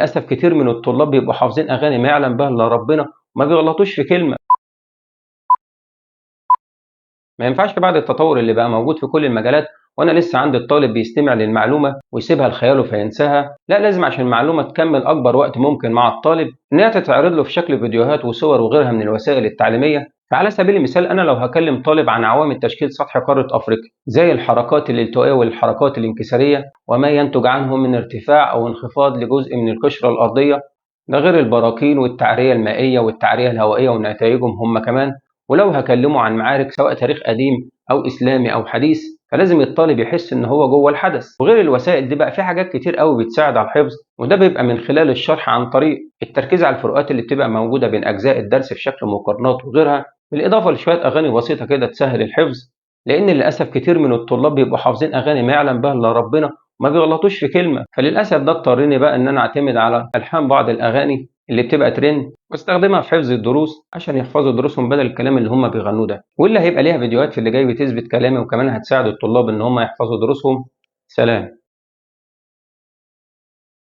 للاسف كتير من الطلاب بيبقوا حافظين اغاني ما يعلم بها الا ربنا وما بيغلطوش في كلمه. ما ينفعش بعد التطور اللي بقى موجود في كل المجالات وانا لسه عندي الطالب بيستمع للمعلومه ويسيبها لخياله فينساها. لا، لازم عشان المعلومه تكمل اكبر وقت ممكن مع الطالب انها تتعرض له في شكل فيديوهات وصور وغيرها من الوسائل التعليميه. فعلى سبيل المثال انا لو هكلم طالب عن عوامل تشكيل سطح قاره افريقيا زي الحركات الالتوائيه والحركات الانكساريه وما ينتج عنه من ارتفاع او انخفاض لجزء من القشره الارضيه، ده غير البراكين والتعريه المائيه والتعريه الهوائيه ونتائجهم هم كمان. ولو هكلمه عن معارك سواء تاريخ قديم أو إسلامي أو حديث فلازم الطالب يحس إن هو جوه الحدث. وغير الوسائل دي بقى في حاجات كتير قوي بتساعد على الحفظ، وده بيبقى من خلال الشرح عن طريق التركيز على الفروقات اللي بتبقى موجودة بين أجزاء الدرس في شكل مقارنات وغيرها، بالإضافة لشوية أغاني بسيطة كده تسهل الحفظ. لأن للأسف كتير من الطلاب بيبقوا حافظين أغاني ما يعلم بها إلا ربنا وما بيغلطوش في كلمة. فللأسف ده اضطرني بقى إن أنا أعتمد على ألحان بعض الأغاني اللي بتبقى ترند واستخدمها في حفظ الدروس عشان يحفظوا دروسهم بدل الكلام اللي هم بيغنوه ده. واللي هيبقى ليها فيديوهات في اللي جاي بتثبت كلامي وكمان هتساعد الطلاب ان هم يحفظوا دروسهم. سلام.